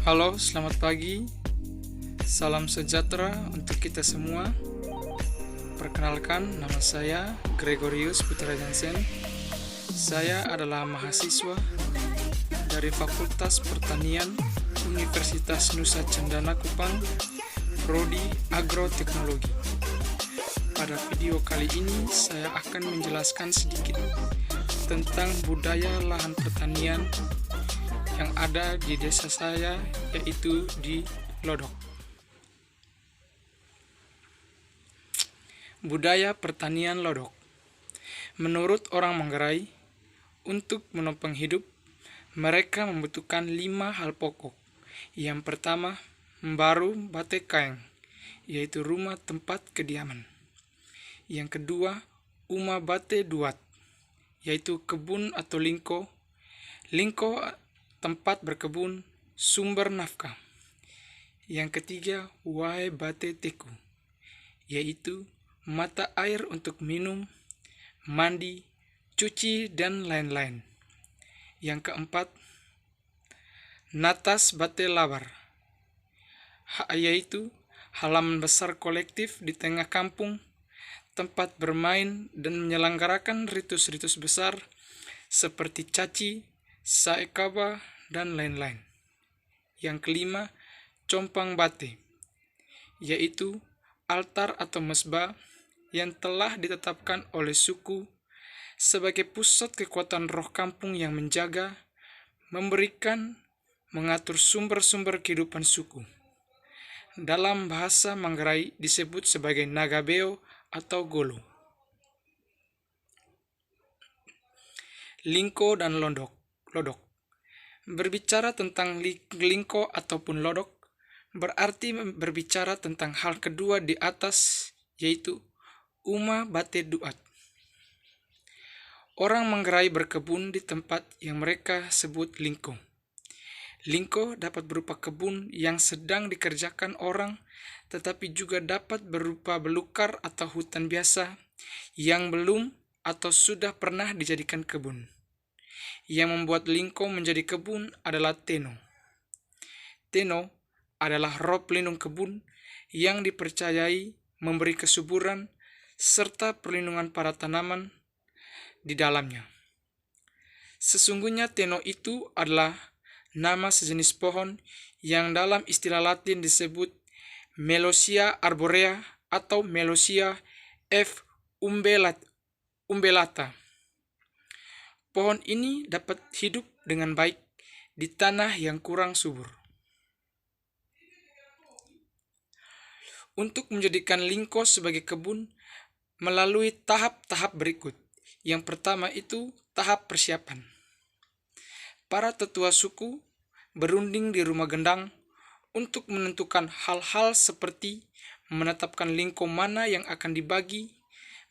Halo, selamat pagi. Salam sejahtera untuk kita semua. Perkenalkan, nama saya Gregorius Putra Jansen. Saya adalah mahasiswa dari Fakultas Pertanian Universitas Nusa Cendana Kupang, Prodi Agroteknologi. Pada video kali ini, saya akan menjelaskan sedikit tentang budaya lahan pertanian yang ada di desa saya, yaitu di Lodok. Budaya pertanian Lodok. Menurut orang Manggarai, untuk menopang hidup, mereka membutuhkan 5 hal pokok. Yang pertama, membaru bate kaeng, yaitu rumah tempat kediaman. Yang kedua, uma bate duat, yaitu kebun atau lingko. Lingko tempat berkebun, sumber nafkah. Yang ketiga, wae bate teku, yaitu mata air untuk minum, mandi, cuci, dan lain-lain. Yang keempat, natas bate labar, yaitu halaman besar kolektif di tengah kampung, tempat bermain dan menyelenggarakan ritus-ritus besar seperti caci, saekaba, dan lain-lain. Yang kelima, compang bate, yaitu altar atau mesbah yang telah ditetapkan oleh suku sebagai pusat kekuatan roh kampung yang menjaga, memberikan, mengatur sumber-sumber kehidupan suku. Dalam bahasa Manggarai disebut sebagai nagabeo atau golo. Lingko dan lodok. Berbicara tentang lingko ataupun lodok berarti berbicara tentang hal kedua di atas, yaitu uma bate duat. Orang Manggarai berkebun di tempat yang mereka sebut lingko. Lingko dapat berupa kebun yang sedang dikerjakan orang, tetapi juga dapat berupa belukar atau hutan biasa yang belum atau sudah pernah dijadikan kebun. Yang membuat lingko menjadi kebun adalah teno. Teno adalah roh pelindung kebun yang dipercayai memberi kesuburan serta perlindungan pada tanaman di dalamnya. Sesungguhnya teno itu adalah nama sejenis pohon yang dalam istilah Latin disebut Melosia arborea atau Melosia f umbellata. Pohon ini dapat hidup dengan baik di tanah yang kurang subur. Untuk menjadikan lingko sebagai kebun melalui tahap-tahap berikut. Yang pertama itu tahap persiapan. Para tetua suku berunding di rumah gendang untuk menentukan hal-hal seperti menetapkan lingko mana yang akan dibagi,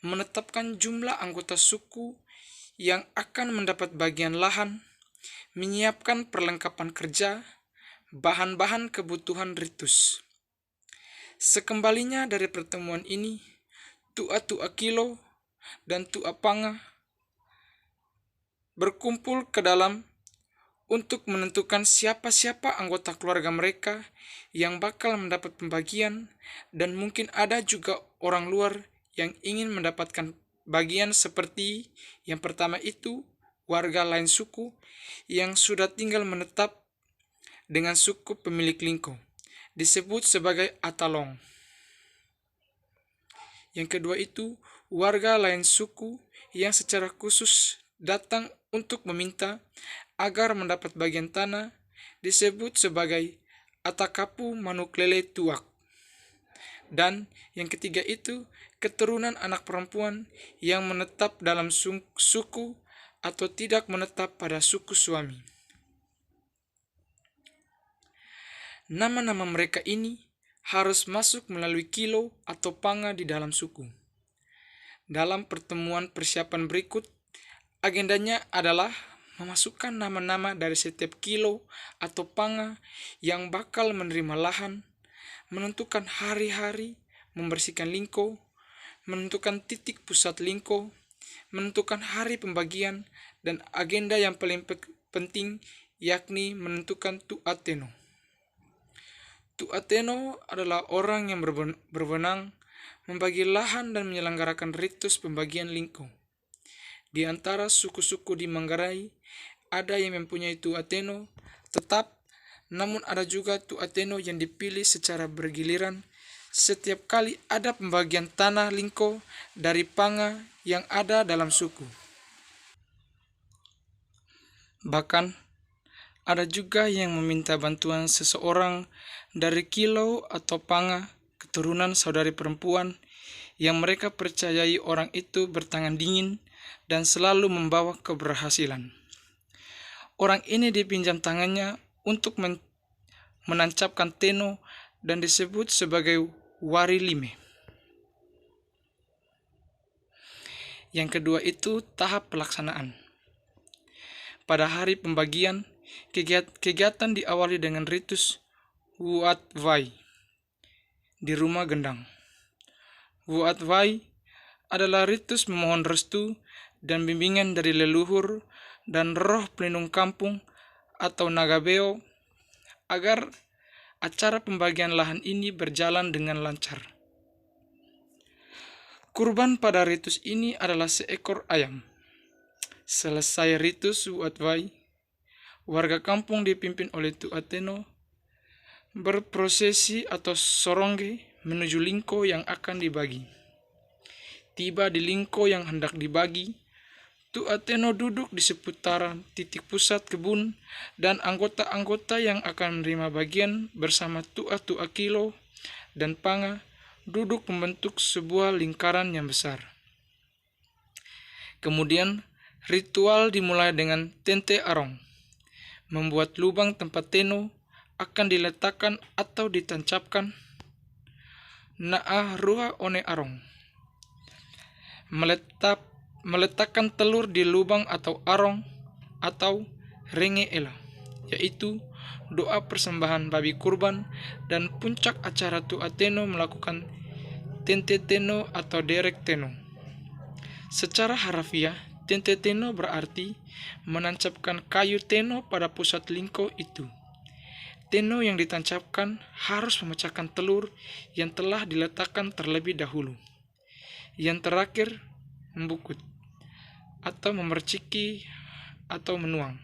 menetapkan jumlah anggota suku yang akan mendapat bagian lahan, menyiapkan perlengkapan kerja, bahan-bahan kebutuhan ritus. Sekembalinya dari pertemuan ini, tua-tua kilo dan tua panga berkumpul ke dalam untuk menentukan siapa-siapa anggota keluarga mereka yang bakal mendapat pembagian, dan mungkin ada juga orang luar yang ingin mendapatkan bagian seperti yang pertama itu warga lain suku yang sudah tinggal menetap dengan suku pemilik lingko, disebut sebagai atalong. Yang kedua itu warga lain suku yang secara khusus datang untuk meminta agar mendapat bagian tanah, disebut sebagai atakapu manuklele tuak. Dan yang ketiga itu keturunan anak perempuan yang menetap dalam suku atau tidak menetap pada suku suami. Nama-nama mereka ini harus masuk melalui kilo atau panga di dalam suku. Dalam pertemuan persiapan berikut, agendanya adalah memasukkan nama-nama dari setiap kilo atau panga yang bakal menerima lahan, menentukan hari-hari membersihkan lingko, menentukan titik pusat lingko, menentukan hari pembagian, dan agenda yang paling penting yakni menentukan tua teno. Tuateno adalah orang yang berwenang membagi lahan dan menyelenggarakan ritus pembagian lingko. Di antara suku-suku di Manggarai, ada yang mempunyai tuateno tetap, namun ada juga tuateno yang dipilih secara bergiliran setiap kali ada pembagian tanah lingko dari panga yang ada dalam suku. Bahkan, ada juga yang meminta bantuan seseorang dari kilau atau panga, keturunan saudari perempuan, yang mereka percayai orang itu bertangan dingin dan selalu membawa keberhasilan. Orang ini dipinjam tangannya untuk menancapkan teno dan disebut sebagai wari lime. Yang kedua itu tahap pelaksanaan. Pada hari pembagian, kegiatan diawali dengan ritus Wuat Vai di rumah gendang. Wuat Vai adalah ritus memohon restu dan bimbingan dari leluhur dan roh pelindung kampung atau Nagabeo agar acara pembagian lahan ini berjalan dengan lancar. Kurban pada ritus ini adalah seekor ayam. Selesai ritus Wuat Vai, warga kampung dipimpin oleh tuateno berprosesi atau sorongge menuju lingko yang akan dibagi. Tiba di lingko yang hendak dibagi, tuateno duduk di seputaran titik pusat kebun dan anggota-anggota yang akan menerima bagian bersama tua-tua kilo dan panga duduk membentuk sebuah lingkaran yang besar. Kemudian, ritual dimulai dengan tente arong. Membuat lubang tempat teno akan diletakkan atau ditancapkan naah ruha one arong. Meletakkan telur di lubang atau arong atau renge ela, yaitu doa persembahan babi kurban, dan puncak acara tuateno melakukan tente teno atau derek teno. Secara harafiah, tente teno berarti menancapkan kayu teno pada pusat lingko itu. Teno yang ditancapkan harus memecahkan telur yang telah diletakkan terlebih dahulu. Yang terakhir, membukut atau memerciki atau menuang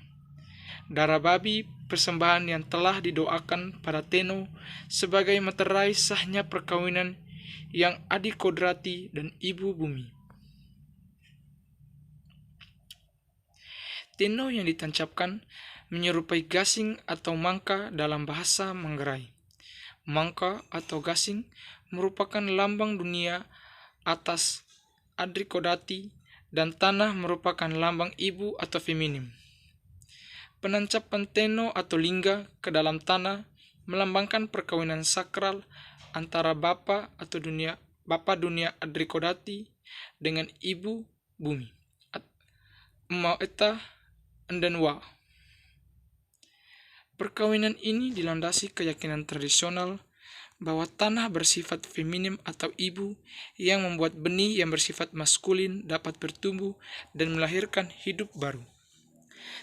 darah babi persembahan yang telah didoakan pada teno sebagai materai sahnya perkawinan yang adikodrati dan ibu bumi. Teno yang ditancapkan menyerupai gasing atau mangka dalam bahasa Manggarai. Mangka atau gasing merupakan lambang dunia atas adrikodati dan tanah merupakan lambang ibu atau feminim. Penancapan teno atau lingga ke dalam tanah melambangkan perkawinan sakral antara bapa dunia adrikodati dengan ibu bumi. Mau eta Endenwa. Perkawinan ini dilandasi keyakinan tradisional bahwa tanah bersifat feminim atau ibu yang membuat benih yang bersifat maskulin dapat bertumbuh dan melahirkan hidup baru.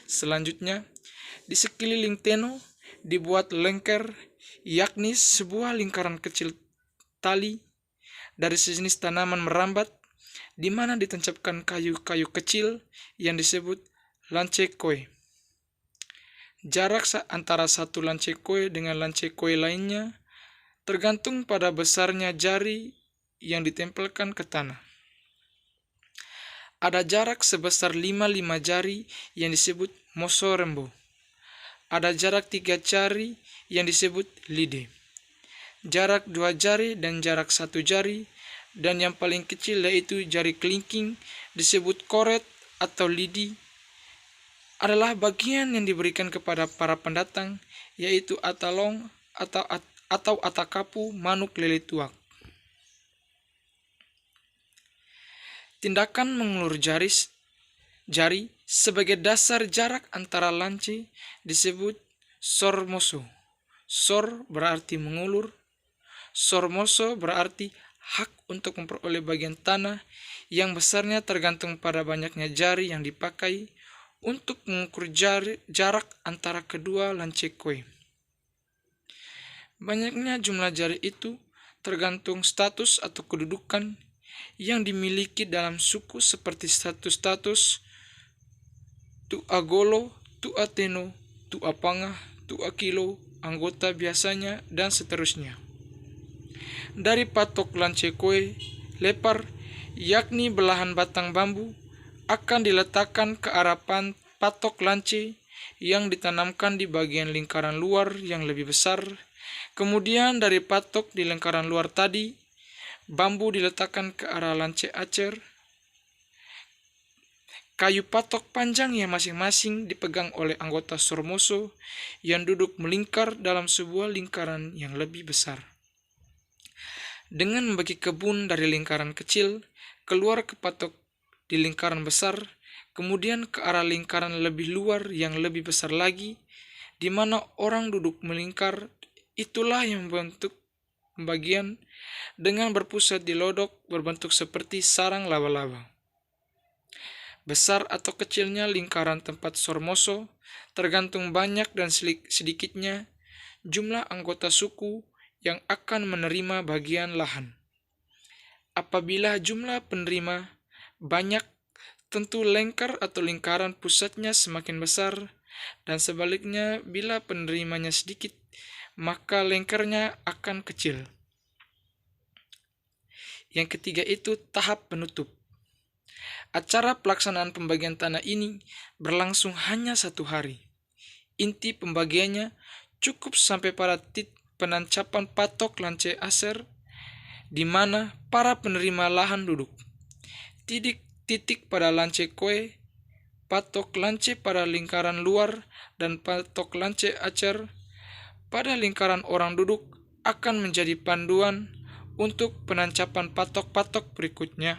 Selanjutnya, di sekeliling teno dibuat lengker, yakni sebuah lingkaran kecil tali dari sejenis tanaman merambat, di mana ditancapkan kayu-kayu kecil yang disebut lance koe. Jarak antara satu lance koe dengan lance koe lainnya tergantung pada besarnya jari yang ditempelkan ke tanah. Ada jarak sebesar 5 jari yang disebut moso rembo. Ada jarak 3 jari yang disebut lide. Jarak 2 jari dan jarak 1 jari, dan yang paling kecil yaitu jari kelingking disebut koret atau lidi, adalah bagian yang diberikan kepada para pendatang, yaitu atalong atau atakapu manuk lele tuak. Tindakan mengulur jari sebagai dasar jarak antara lance disebut sormoso. Sor berarti mengulur, sormoso berarti hak untuk memperoleh bagian tanah yang besarnya tergantung pada banyaknya jari yang dipakai untuk mengukur jarak antara kedua lance koe. Banyaknya jumlah jari itu tergantung status atau kedudukan yang dimiliki dalam suku seperti status tu'agolo, tu'ateno, tu'apanga, tu'akilo, anggota biasanya, dan seterusnya. Dari patok lance kue, lepar, yakni belahan batang bambu, akan diletakkan ke arah patok lance yang ditanamkan di bagian lingkaran luar yang lebih besar. Kemudian dari patok di lingkaran luar tadi, bambu diletakkan ke arah lance acer. Kayu patok panjang yang masing-masing dipegang oleh anggota sormoso yang duduk melingkar dalam sebuah lingkaran yang lebih besar. Dengan membagi kebun dari lingkaran kecil, keluar ke patok di lingkaran besar, kemudian ke arah lingkaran lebih luar yang lebih besar lagi, di mana orang duduk melingkar, itulah yang membentuk pembagian dengan berpusat di lodok berbentuk seperti sarang laba-laba. Besar atau kecilnya lingkaran tempat sormoso tergantung banyak dan sedikitnya jumlah anggota suku yang akan menerima bagian lahan. Apabila jumlah penerima banyak, tentu lengkar atau lingkaran pusatnya semakin besar, dan sebaliknya bila penerimanya sedikit, maka lengkarnya akan kecil. Yang ketiga itu tahap penutup. Acara pelaksanaan pembagian tanah ini berlangsung hanya 1 hari. Inti pembagiannya cukup sampai pada penancapan patok lance acer, di mana para penerima lahan duduk. Titik pada lance kue, patok lance pada lingkaran luar, dan patok lance acer pada lingkaran orang duduk akan menjadi panduan untuk penancapan patok-patok berikutnya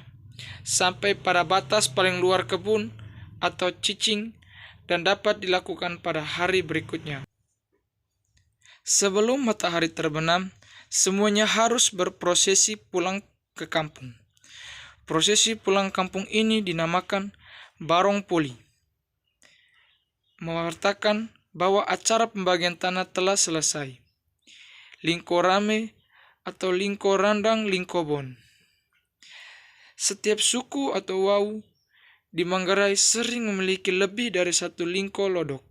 sampai pada batas paling luar kebun atau cicing, dan dapat dilakukan pada hari berikutnya. Sebelum matahari terbenam, semuanya harus berprosesi pulang ke kampung. Prosesi pulang kampung ini dinamakan Barong Poli, mewartakan bahwa acara pembagian tanah telah selesai. Lingko rame atau lingko randang lingko bon. Setiap suku atau wau di Manggarai sering memiliki lebih dari 1 lingko lodok.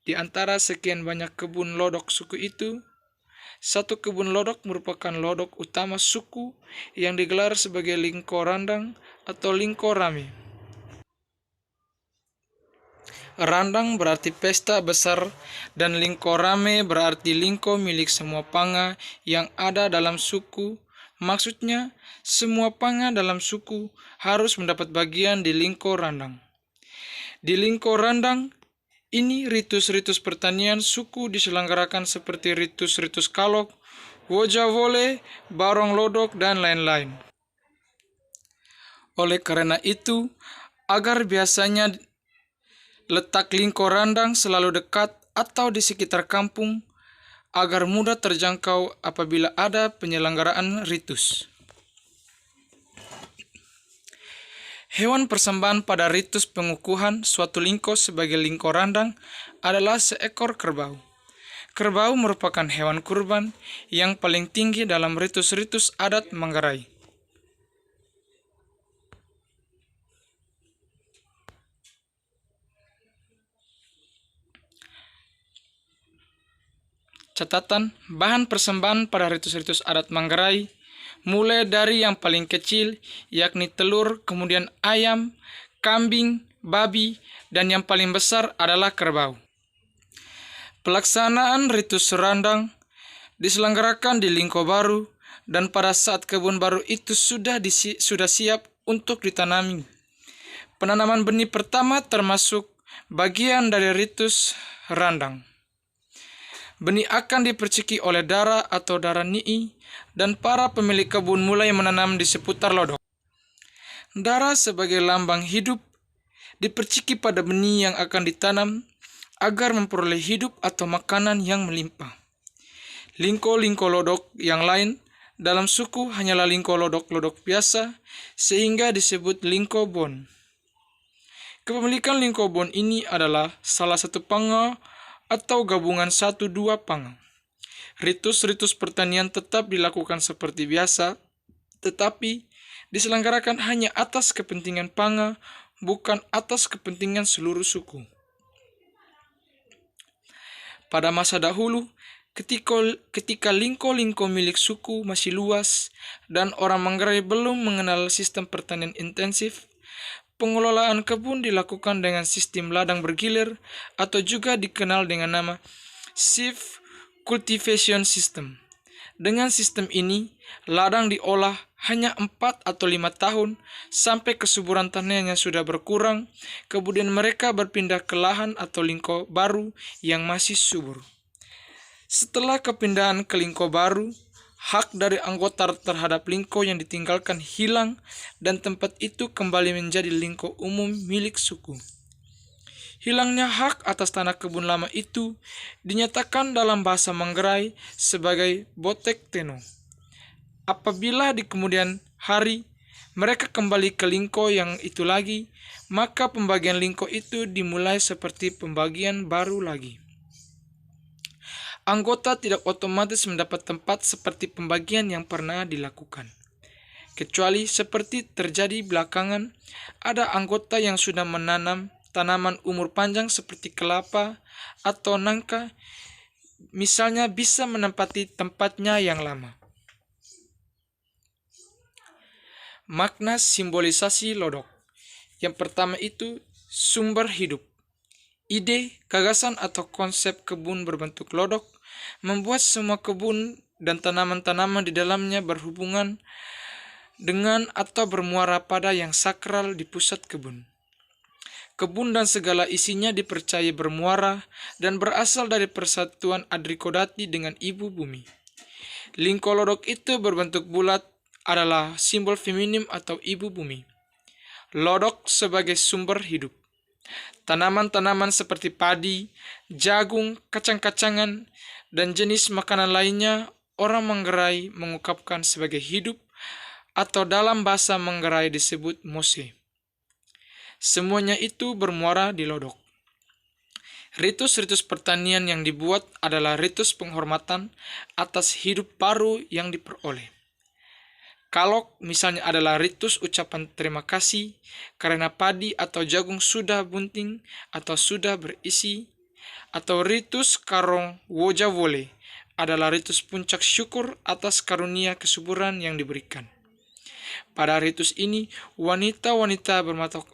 Di antara sekian banyak kebun lodok suku itu, 1 kebun lodok merupakan lodok utama suku yang digelar sebagai lingko randang atau lingko rame. Randang berarti pesta besar dan lingko rame berarti lingko milik semua panga yang ada dalam suku. Maksudnya, semua panga dalam suku harus mendapat bagian di lingko randang. Di lingko randang ini ritus-ritus pertanian suku diselenggarakan seperti ritus-ritus kalok, wojawole, barong lodok, dan lain-lain. Oleh karena itu, agar biasanya letak lingko randang selalu dekat atau di sekitar kampung, agar mudah terjangkau apabila ada penyelenggaraan ritus. Hewan persembahan pada ritus pengukuhan suatu lingko sebagai lingko randang adalah seekor kerbau. Kerbau merupakan hewan kurban yang paling tinggi dalam ritus-ritus adat Manggarai. Catatan, bahan persembahan pada ritus-ritus adat Manggarai mulai dari yang paling kecil, yakni telur, kemudian ayam, kambing, babi, dan yang paling besar adalah kerbau. Pelaksanaan ritus randang diselenggarakan di lingko baru, dan pada saat kebun baru itu sudah siap untuk ditanami. Penanaman benih pertama termasuk bagian dari ritus randang. Benih akan diperciki oleh dara atau dara ni'i, dan para pemilik kebun mulai menanam di seputar lodok. Dara sebagai lambang hidup diperciki pada benih yang akan ditanam agar memperoleh hidup atau makanan yang melimpah. Lingko-lingko lodok yang lain dalam suku hanyalah lingko lodok-lodok biasa, sehingga disebut lingko bon. Kepemilikan lingko bon ini adalah salah satu panga atau gabungan 1-2 panga. Ritus-ritus pertanian tetap dilakukan seperti biasa, tetapi diselenggarakan hanya atas kepentingan Panga, bukan atas kepentingan seluruh suku. Pada masa dahulu, ketika lingko-lingko milik suku masih luas dan orang Manggarai belum mengenal sistem pertanian intensif, pengelolaan kebun dilakukan dengan sistem ladang bergilir atau juga dikenal dengan nama Sieve Cultivation System. Dengan sistem ini, ladang diolah hanya 4 atau 5 tahun sampai kesuburan tanahnya sudah berkurang, kemudian mereka berpindah ke lahan atau lingko baru yang masih subur. Setelah kepindahan ke lingko baru, hak dari anggota terhadap lingko yang ditinggalkan hilang dan tempat itu kembali menjadi lingko umum milik suku. Hilangnya hak atas tanah kebun lama itu dinyatakan dalam bahasa Manggarai sebagai botek teno. Apabila di kemudian hari mereka kembali ke lingko yang itu lagi, maka pembagian lingko itu dimulai seperti pembagian baru lagi. Anggota tidak otomatis mendapat tempat seperti pembagian yang pernah dilakukan. Kecuali seperti terjadi belakangan, ada anggota yang sudah menanam tanaman umur panjang seperti kelapa atau nangka, misalnya bisa menempati tempatnya yang lama. Makna simbolisasi lodok. Yang pertama itu sumber hidup. Ide, gagasan atau konsep kebun berbentuk lodok membuat semua kebun dan tanaman-tanaman di dalamnya berhubungan dengan atau bermuara pada yang sakral di pusat kebun. Kebun dan segala isinya dipercaya bermuara dan berasal dari persatuan Adrikodati dengan ibu bumi. Lingko lodok itu berbentuk bulat adalah simbol feminim atau ibu bumi. Lodok sebagai sumber hidup. Tanaman-tanaman seperti padi, jagung, kacang-kacangan, dan jenis makanan lainnya orang Manggarai mengungkapkan sebagai hidup atau dalam bahasa Manggarai disebut mose. Semuanya itu bermuara di lodok. Ritus-ritus pertanian yang dibuat adalah ritus penghormatan atas hidup baru yang diperoleh. Kalok misalnya adalah ritus ucapan terima kasih karena padi atau jagung sudah bunting atau sudah berisi, atau ritus karong wojawole adalah ritus puncak syukur atas karunia kesuburan yang diberikan. Pada ritus ini, wanita-wanita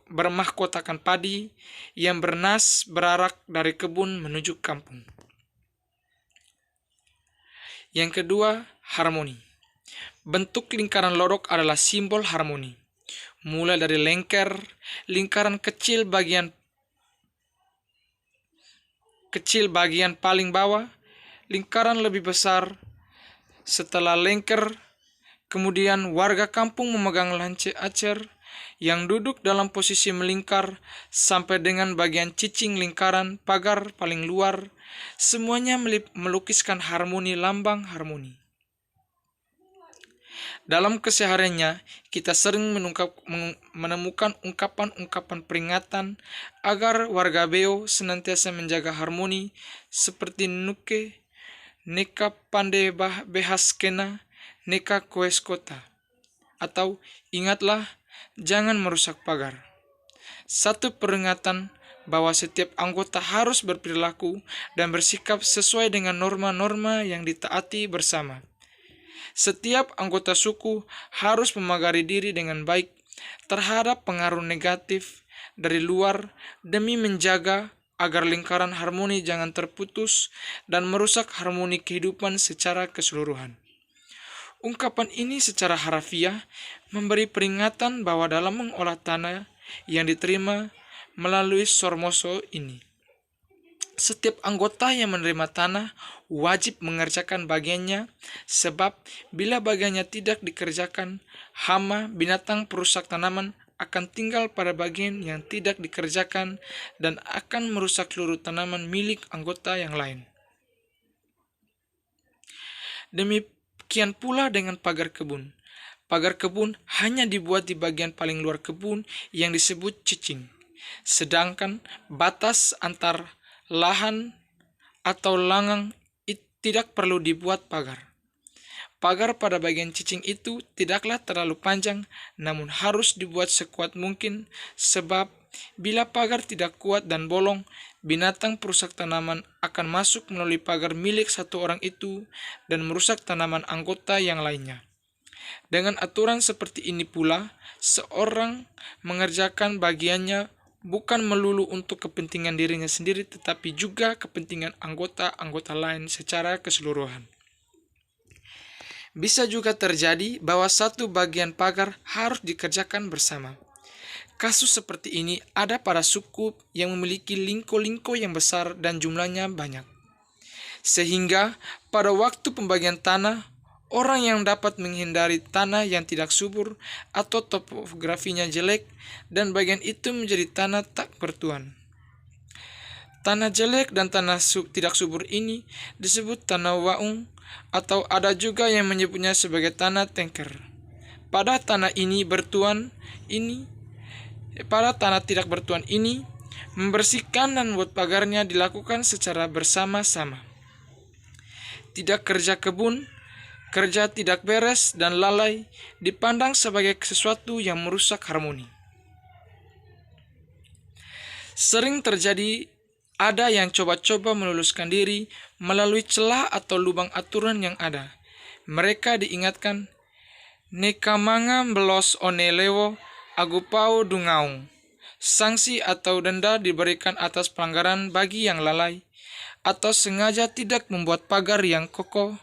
bermahkotakan padi yang bernas berarak dari kebun menuju kampung. Yang kedua, harmoni. Bentuk lingkaran lodok adalah simbol harmoni. Mulai dari lingkaran kecil bagian paling bawah, lingkaran lebih besar setelah lengker. Kemudian warga kampung memegang lance acer yang duduk dalam posisi melingkar sampai dengan bagian cicing lingkaran pagar paling luar. Semuanya melukiskan harmoni, lambang harmoni. Dalam kesehariannya, kita sering menemukan ungkapan-ungkapan peringatan agar warga Beo senantiasa menjaga harmoni seperti nuke, neka pande behas kena, neka koes kota, atau ingatlah jangan merusak pagar. Satu peringatan bahwa setiap anggota harus berperilaku dan bersikap sesuai dengan norma-norma yang ditaati bersama. Setiap anggota suku harus memagari diri dengan baik terhadap pengaruh negatif dari luar demi menjaga agar lingkaran harmoni jangan terputus dan merusak harmoni kehidupan secara keseluruhan. Ungkapan ini secara harafiah memberi peringatan bahwa dalam mengolah tanah yang diterima melalui sormoso ini, setiap anggota yang menerima tanah wajib mengerjakan bagiannya, sebab bila bagiannya tidak dikerjakan, hama, binatang perusak tanaman akan tinggal pada bagian yang tidak dikerjakan dan akan merusak seluruh tanaman milik anggota yang lain. Demikian pula dengan pagar kebun. Pagar kebun hanya dibuat di bagian paling luar kebun yang disebut cicing. Sedangkan batas antar lahan atau langang tidak perlu dibuat pagar. Pagar pada bagian cicing itu tidaklah terlalu panjang, namun harus dibuat sekuat mungkin, sebab bila pagar tidak kuat dan bolong, binatang perusak tanaman akan masuk melalui pagar milik satu orang itu dan merusak tanaman anggota yang lainnya. Dengan aturan seperti ini pula, seorang mengerjakan bagiannya bukan melulu untuk kepentingan dirinya sendiri, tetapi juga kepentingan anggota-anggota lain secara keseluruhan. Bisa juga terjadi bahwa satu bagian pagar harus dikerjakan bersama. Kasus seperti ini ada pada suku yang memiliki lingko-lingko yang besar dan jumlahnya banyak. Sehingga pada waktu pembagian tanah, orang yang dapat menghindari tanah yang tidak subur atau topografinya jelek dan bagian itu menjadi tanah tak bertuan. Tanah jelek dan tanah tidak subur ini disebut tanah waung, atau ada juga yang menyebutnya sebagai tanah tengker. Pada tanah tidak bertuan ini, membersihkan dan membuat pagarnya dilakukan secara bersama-sama. Tidak kerja kebun, kerja tidak beres dan lalai dipandang sebagai sesuatu yang merusak harmoni. Sering terjadi ada yang coba-coba meluluskan diri melalui celah atau lubang aturan yang ada. Mereka diingatkan, nekamanga belos onelewo agupau dungaung. Sanksi atau denda diberikan atas pelanggaran bagi yang lalai, atau sengaja tidak membuat pagar yang kokoh,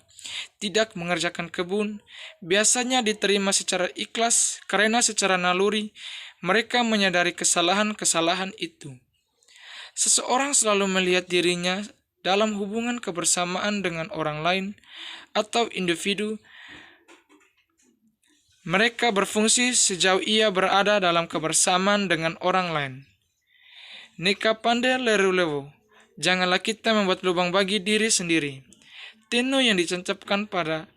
tidak mengerjakan kebun, biasanya diterima secara ikhlas karena secara naluri mereka menyadari kesalahan-kesalahan itu. Seseorang selalu melihat dirinya dalam hubungan kebersamaan dengan orang lain atau individu. Mereka berfungsi sejauh ia berada dalam kebersamaan dengan orang lain. Nika pandai leru-lewo, janganlah kita membuat lubang bagi diri sendiri. Tenu yang dicencapkan pada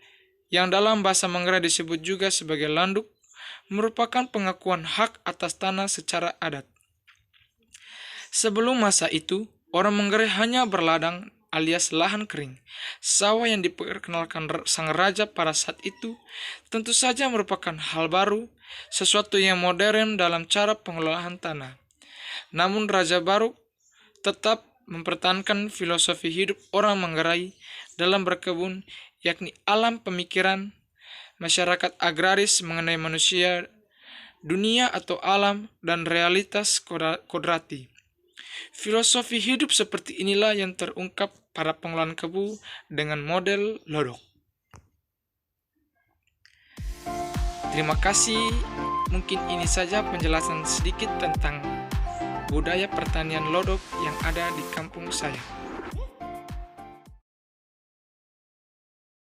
yang dalam bahasa Manggarai disebut juga sebagai landuk, merupakan pengakuan hak atas tanah secara adat. Sebelum masa itu, orang Manggarai hanya berladang alias lahan kering. Sawah yang diperkenalkan sang raja pada saat itu tentu saja merupakan hal baru, sesuatu yang modern dalam cara pengelolaan tanah. Namun Raja baru tetap mempertahankan filosofi hidup orang Manggarai dalam berkebun, yakni alam pemikiran masyarakat agraris mengenai manusia, dunia atau alam, dan realitas kodrati. Filosofi hidup seperti inilah yang terungkap pada pengelolaan kebu dengan model lodok. Terima kasih, mungkin ini saja penjelasan sedikit tentang budaya pertanian lodok yang ada di kampung saya.